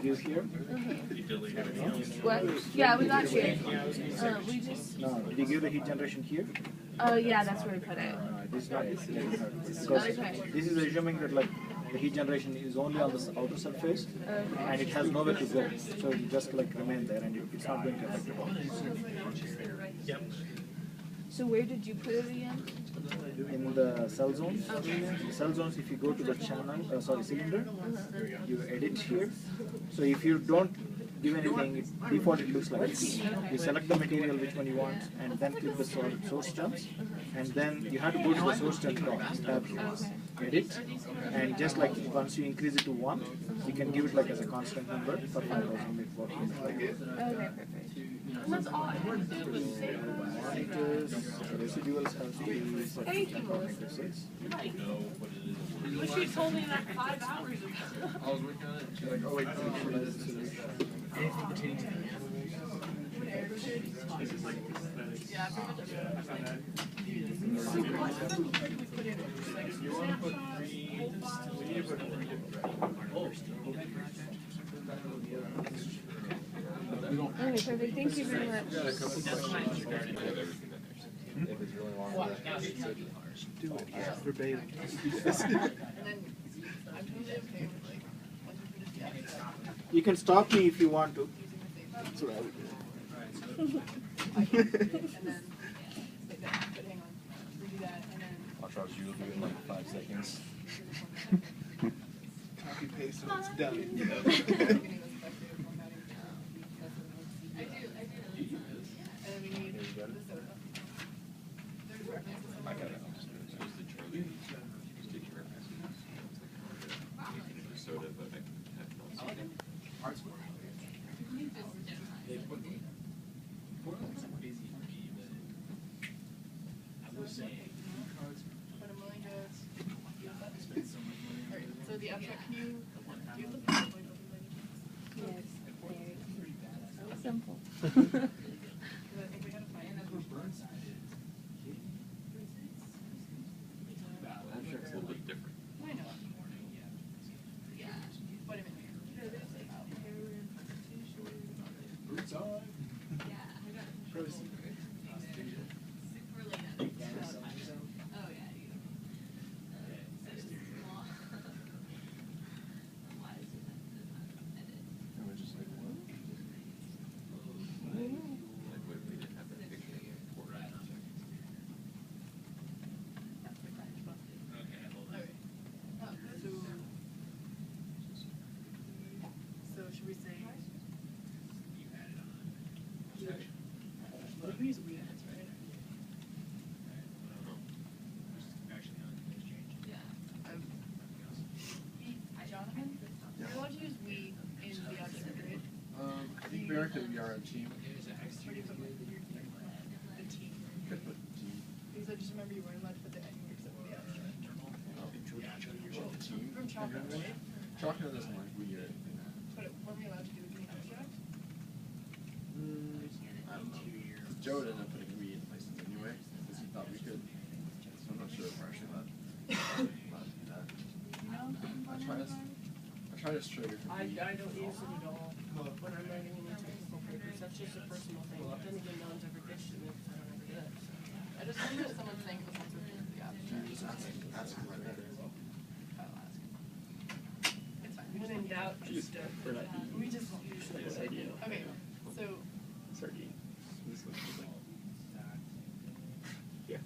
give here. What? Yeah, we got here. We just. No, did you give the heat generation here? Oh yeah, that's where we put it. This is not because this is assuming that like the heat generation is only on the outer surface and it has nowhere to go, so it will just like remain there and it's not going to affect at all. Yep. So where did you put it again? In the cell zones. Cell zones, if you go to the channel, cylinder, you edit here. So if you don't give anything, default it looks like this. You select the material, which one you want, and then click the source terms. And then you have to go to the source terms tab here. Edit. And just like once you increase it to 1, you can give it like as a constant number for 5,000 Okay, perfect. That's odd. Residuals have to be set to 10.6. I wish you told me that 5 hours ago. I was working on it. She's like, oh wait, Yeah, Okay, perfect. Thank you very much. got a couple questions regarding everything that there's. If it's really long, Do it verbatim. You can stop me if you want to. That's what I would do. I'll trust you will do it in like 5 seconds. Copy paste so it's done. I got it. Soda, but I have So the abstract, can you do the Yes, very simple. I think we gotta find Abstract's a little bit different. I know. Yeah. Wait a minute. So should we say? We use weed, right? Jonathan, you're allowed to use we in the abstract, right? I think we are because we are a team. Where do you put the team? Because I just remember you weren't allowed to put the N except for the abstract. Team. From chocolate, right? Chocolate doesn't like we or anything. But weren't we allowed to do it in the abstract? I don't know. Joe ended up putting we in places anyway, because he thought we could. So I'm not sure if we're actually allowed to do that. I try to stray away from I we. don't use it at all when I'm writing any technical papers. That's just a personal thing. I don't even know it's ever ditched me because I don't ever do it. So. I just remember someone saying it was also in the abstract. That's what I did. I'll ask. It's fine. When in doubt, just We just usually. Okay, so. Sardine. This looks like. Yeah.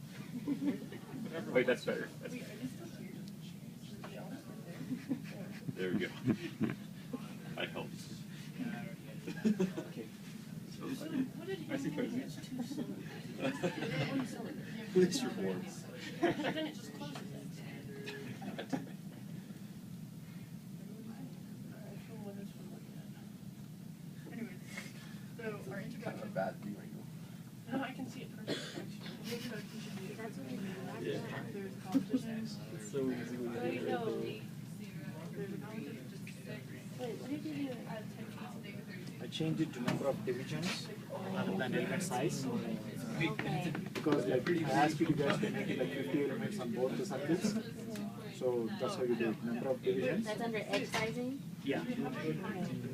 Wait, that's better. That's better. There we go. I helped. Okay. I see crazy. Police reform. but then it just closes it. Anyways, so our Kind of a introduction. bad view angle. No, I can see it perfectly. The introduction should be. Yeah. There's competitions. It's so easy when you do everything. There's a competition. Wait, what did you do? I changed it to number of divisions rather than element size. Okay. Because like I asked you guys to make it like 50 elements on both the circuits. So that's how you do it. Number of divisions. That's under edge sizing? Yeah.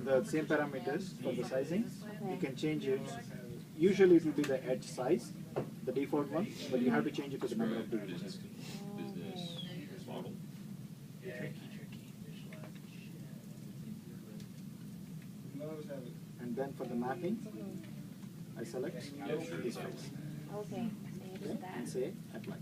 The same parameters for the sizing. You can change it. Usually it will be the edge size, the default one, but you have to change it to the number of divisions. Business model. And then for the mapping, I select this face. Okay, so you do Okay, that. and say apply.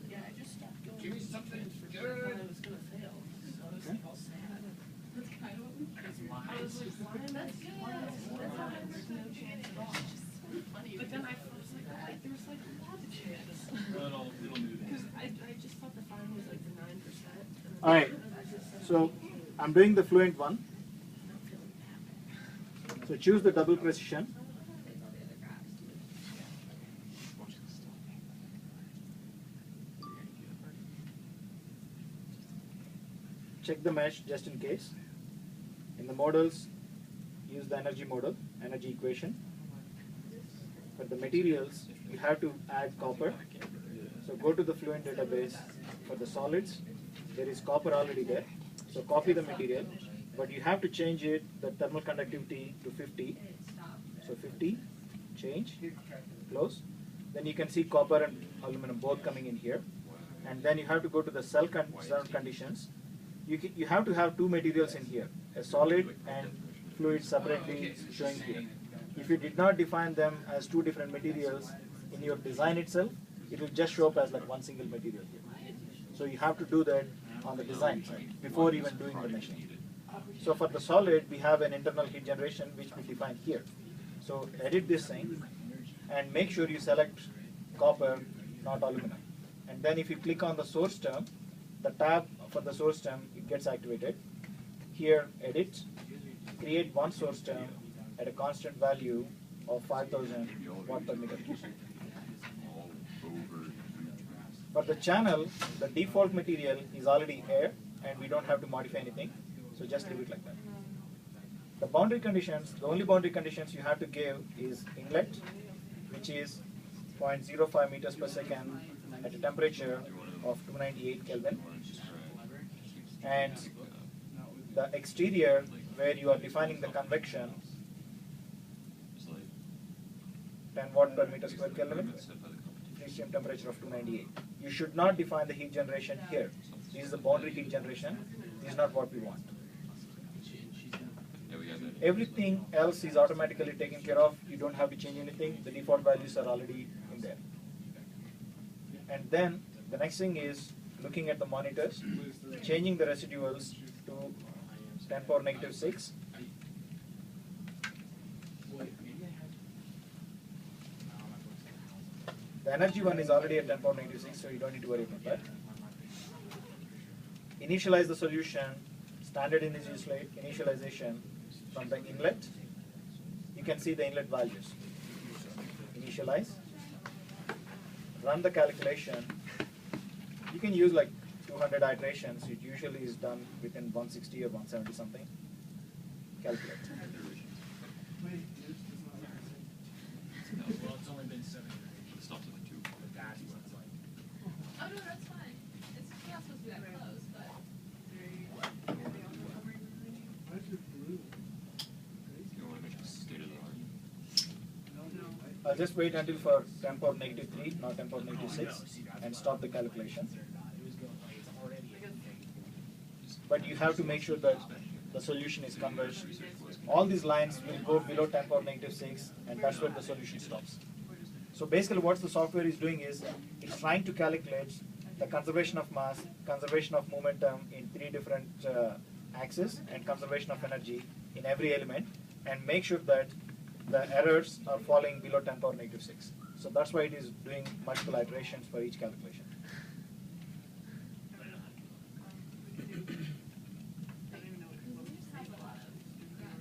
Yeah, I just stopped going. Give me something. Good. I was gonna fail. So I was Okay. all sad. That's kind of what we I was like, why am I That's good. That's how there's no chance at all. It's just so funny. But then I was like, there was like a lot of chance. Because I just thought the fine was like the 9%. All right. So I'm doing the fluent one. So choose the double precision. Check the mesh just in case. In the models, use the energy model, energy equation. For the materials, you have to add copper. So go to the Fluent database for the solids. There is copper already there. So copy the material, but you have to change it, the thermal conductivity to 50. So 50, change, close. Then you can see copper and aluminum both coming in here. And then you have to go to the cell conditions. You have to have two materials in here, a solid and fluid separately showing here. If you did not define them as two different materials in your design itself, it will just show up as like one single material here. So you have to do that on the design side before even doing the meshing. So for the solid, we have an internal heat generation which we define here. So edit this thing and make sure you select copper, not aluminum. And then if you click on the source term, the tab for the source term, it gets activated. Here, edit, create one source term at a constant value of 5000 watt per meter cube. For the channel, the default material is already air and we don't have to modify anything. So just leave it like that. The boundary conditions, the only boundary conditions you have to give is inlet, which is 0.05 meters per second at a temperature of 298 Kelvin. And the exterior, where you are defining the convection, 10 watt per meter square Kelvin, free stream temperature of 298. You should not define the heat generation here. This is the boundary heat generation. This is not what we want. Everything else is automatically taken care of. You don't have to change anything. The default values are already in there. And then the next thing is looking at the monitors, changing the residuals to 10 power negative 6. The energy one is already at 10 power negative 6, so you don't need to worry about that. Initialize the solution, standard initialization from the inlet. You can see the inlet values. Initialize, run the calculation. You can use like 200 iterations. It usually is done within 160 or 170 something. Calculate. Well, it's only been 7 years. Stops at the 2. But that's what it's like. Oh no, that's fine. It's not supposed to be that close, but. You want to make it state of the art. I'll just wait until for 10 power negative 3, not 10 power negative 6, and stop the calculation. It was going like it's already a thing. But you have to make sure that the solution is converged. All these lines will go below 10 power negative 6, and that's where the solution stops. So basically what the software is doing is, it's trying to calculate the conservation of mass, conservation of momentum in 3 different axes, and conservation of energy in every element, and make sure that the errors are falling below 10 power negative 6. So that's why it is doing multiple iterations for each calculation.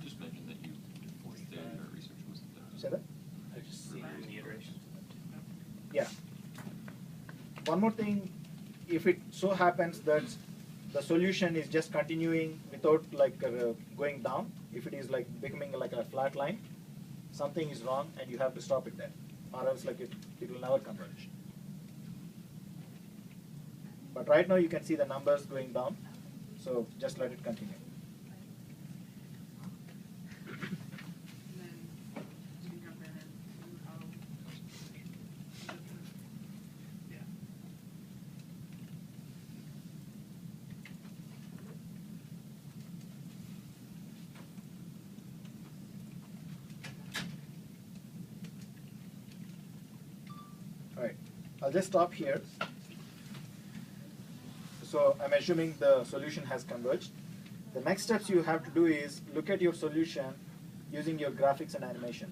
Just mention that you fourth day or research wasn't there. Say that? I just see the iteration. Yeah. One more thing, if it so happens that the solution is just continuing without like going down, if it is like becoming like a flat line, something is wrong and you have to stop it there, or else like it will never converge. But right now you can see the numbers going down, so just let it continue. Alright, I'll just stop here. So I'm assuming the solution has converged. The next steps you have to do is look at your solution using your graphics and animation.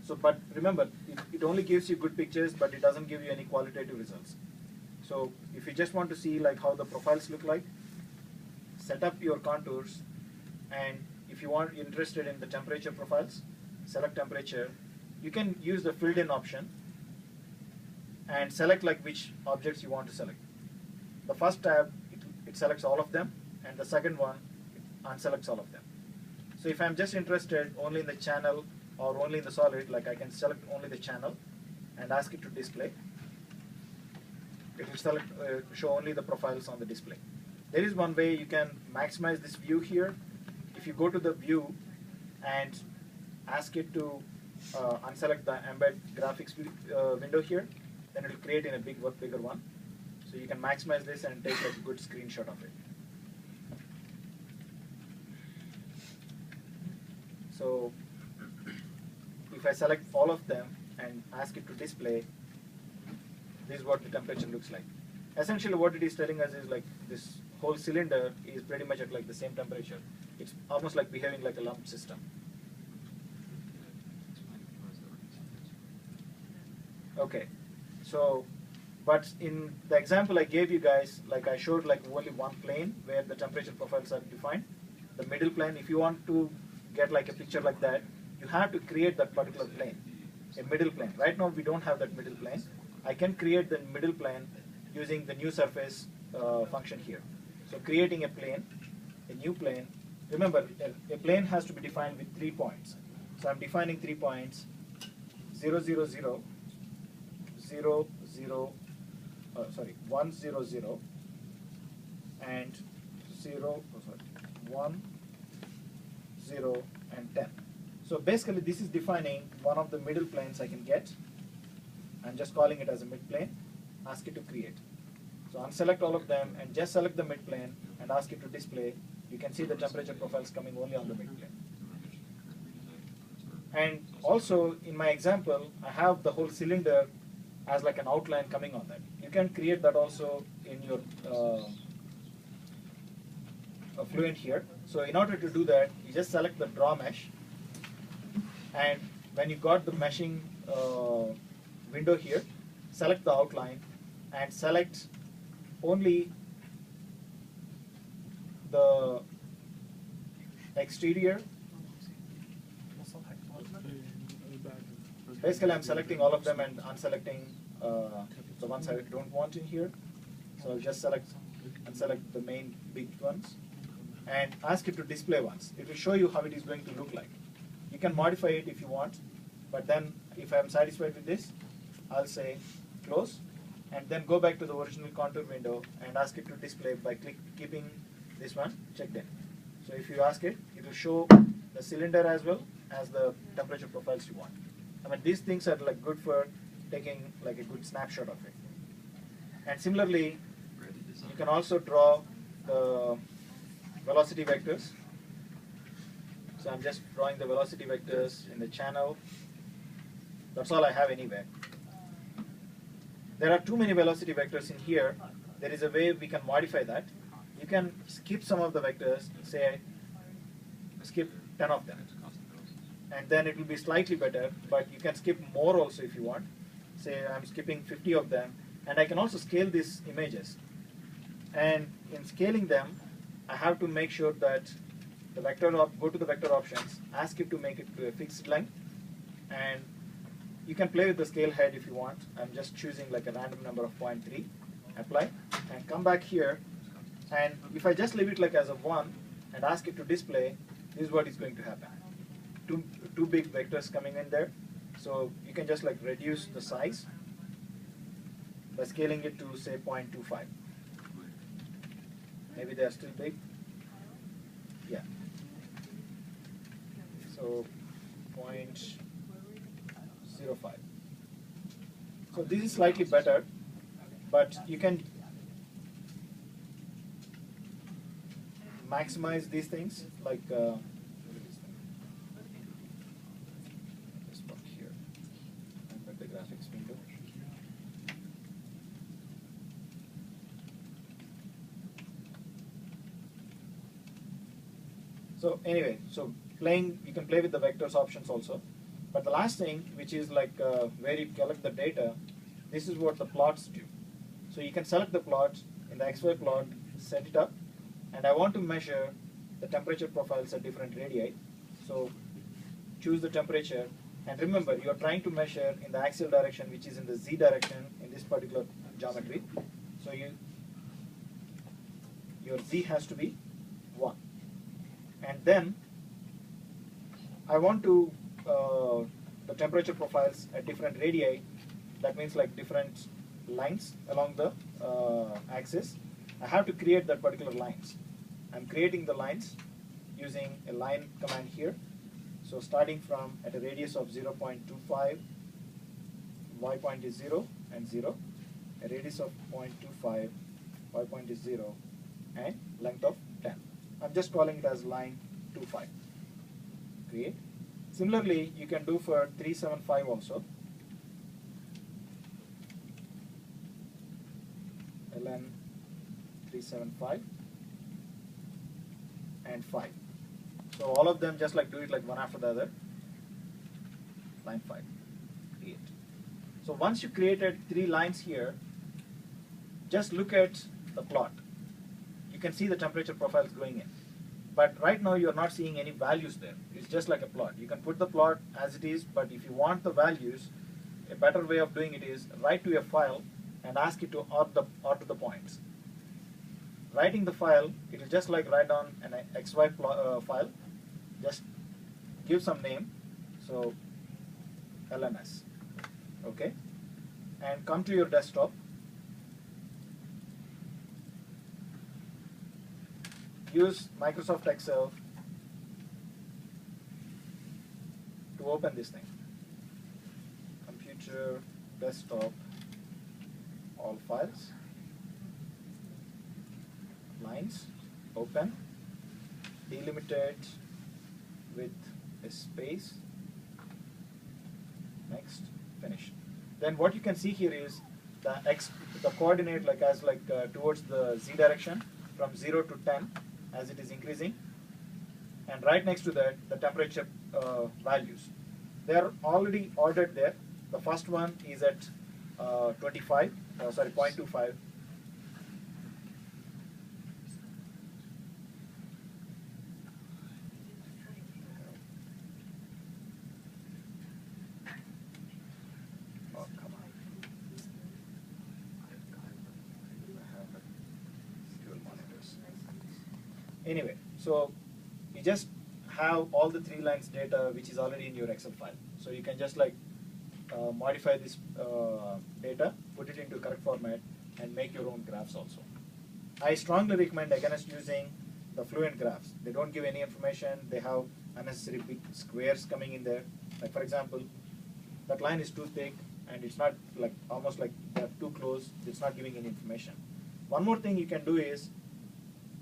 So, but remember, it only gives you good pictures, but it doesn't give you any qualitative results. So if you just want to see like how the profiles look like, set up your contours, and if you are interested in the temperature profiles, select temperature. You can use the filled in option and select like which objects you want to select. The first tab, it selects all of them, and the second one, it unselects all of them. So if I'm just interested only in the channel or only in the solid, like I can select only the channel and ask it to display. It will select, show only the profiles on the display. There is one way you can maximize this view here. If you go to the view and ask it to unselect the embed graphics window here, then it will create in a bigger one. So you can maximize this and take a good screenshot of it. So if I select all of them and ask it to display, this is what the temperature looks like. Essentially what it is telling us is like this whole cylinder is pretty much at like the same temperature. It's almost like behaving like a lump system. Okay, so but in the example I gave you guys, like I showed like only one plane where the temperature profiles are defined. The middle plane, if you want to get like a picture like that, you have to create that particular plane, a middle plane. Right now we don't have that middle plane. I can create the middle plane using the new surface function here. So creating a plane, a new plane. Remember, a plane has to be defined with 3 points. So I'm defining 3 points, 0, 0, 0, 0, 0, 1, 0, 0, and 1, 0, and 10. So basically this is defining one of the middle planes I can get. I'm just calling it as a mid plane, ask it to create. So unselect all of them and just select the mid plane and ask it to display. You can see the temperature profiles coming only on the mid plane. And also in my example, I have the whole cylinder as like an outline coming on that. You can create that also in your Fluent here. So in order to do that, you just select the draw mesh, and when you got the meshing window here, select the outline and select only the exterior. Basically I'm selecting all of them and unselecting the ones I don't want in here. So I'll just select and select the main big ones and ask it to display once. It will show you how it is going to look like. You can modify it if you want, but then if I'm satisfied with this, I'll say close and then go back to the original contour window and ask it to display by keeping this one checked in. So if you ask it, it will show the cylinder as well as the temperature profiles you want. I mean, these things are like good for taking like a good snapshot of it. And similarly, you can also draw the velocity vectors. So I'm just drawing the velocity vectors in the channel. That's all I have anyway. There are too many velocity vectors in here. There is a way we can modify that. You can skip some of the vectors, say skip 10 of them. And then it will be slightly better, but you can skip more also if you want. Say I'm skipping 50 of them, and I can also scale these images. And in scaling them, I have to make sure that the vector go to the vector options, ask it to make it to a fixed length, and you can play with the scale head if you want. I'm just choosing like a random number of 0.3, apply, and come back here. And if I just leave it like as a 1 and ask it to display, this is what is going to happen. two big vectors coming in there. So you can just like reduce the size by scaling it to say 0.25. Maybe they are still big. Yeah. So 0.05. So this is slightly better, but you can maximize these things like this one here. And put the graphics window. So anyway, so you can play with the vectors options also. But the last thing, which is like where you collect the data, this is what the plots do. So you can select the plots in the XY plot, set it up, and I want to measure the temperature profiles at different radii. So choose the temperature, and remember you are trying to measure in the axial direction, which is in the Z direction in this particular geometry. So your Z has to be 1. And then I want to the temperature profiles at different radii. That means like different lines along the axis. I have to create that particular lines. I'm creating the lines using a line command here. So starting from at a radius of 0.25, y point is 0 and 0, a radius of 0.25, y point is 0, and length of 10. I'm just calling it as line 25. Create. Similarly, you can do for 375 also. ln 375 and 5. So all of them just like do it like one after the other. Line 5. Create. So once you created 3 lines here, just look at the plot. You can see the temperature profiles going in. But right now you are not seeing any values there. It's just like a plot. You can put the plot as it is, but if you want the values, a better way of doing it is write to a file and ask it to order the points. Writing the file, it will just like write down an XY file. Just give some name. So LNS. Okay? And come to your desktop. Use Microsoft Excel to open this thing. Computer, desktop, all files, lines, open, delimited with a space, next, finish. Then what you can see here is the coordinate like as towards the Z direction from 0 to 10 as it is increasing, and right next to that the temperature values. They are already ordered there. The first one is at 0.25. Oh, come on. I have dual monitors. Anyway, so you just have all the 3 lines data which is already in your Excel file. So you can just like modify this data, put it into correct format, and make your own graphs also. I strongly recommend against using the fluent graphs. They don't give any information. They have unnecessary big squares coming in there. Like for example, that line is too thick and it's not like almost like they're too close. It's not giving any information. One more thing you can do is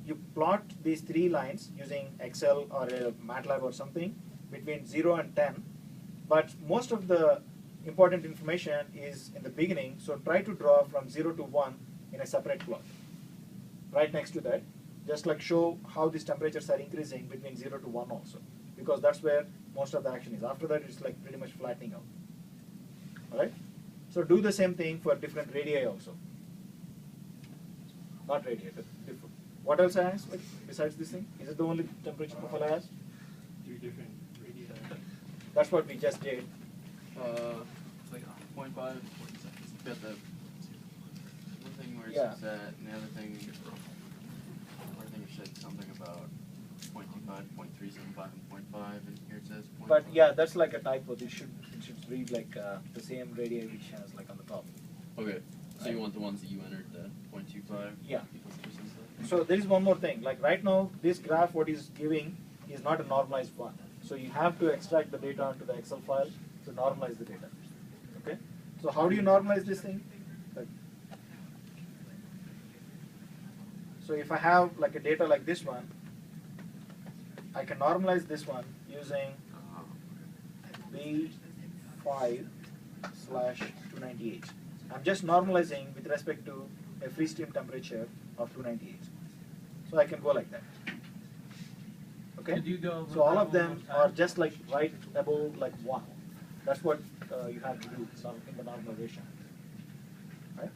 you plot these 3 lines using Excel or MATLAB or something between 0 and 10. But most of the important information is in the beginning, so try to draw from 0 to 1 in a separate plot. Right next to that, just like show how these temperatures are increasing between 0 to 1 also, because that's where most of the action is. After that, it's like pretty much flattening out. Alright? So do the same thing for different radii also. Not radii, but different. What else I asked besides this thing? Is it the only temperature profile I asked? 3 different radii. That's what we just did. It's like 0.5 and 40 seconds. You got the one thing where it Yeah. says that, and the other thing you said something about 0.25, 0.375, and 0.5, and here it says 0.5. But yeah, that's like a typo. It should read like the same radii which has like on the top. Okay, so you want the ones that you entered, the 0.25? Yeah. equals this and stuff? So there is one more thing. Like right now, this graph what is giving is not a normalized one. So you have to extract the data onto the Excel file to normalize the data. Okay. So how do you normalize this thing? Like, so if I have like a data like this one, I can normalize this one using B5/298. I'm just normalizing with respect to a free stream temperature of 298. So I can go like that. Okay? Did you go So all over of that them one more are time? just like right above like 1. That's what you have to do in the normalization. Right?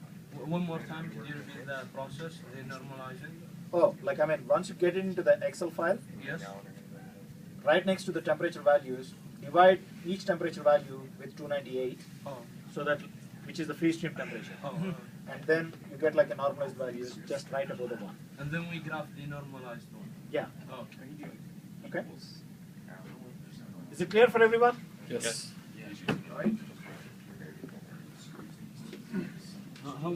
One more time, could you repeat the process, the normalizing? Oh, like I mean, once you get into the Excel file, Yes? right next to the temperature values, divide each temperature value with 298, Oh, so that which is the free stream temperature. oh, And then you get like a normalized values just right above the 1. and then we graph the normalized one. Yeah. Oh. Okay. Is it clear for everyone? Yes. All right. How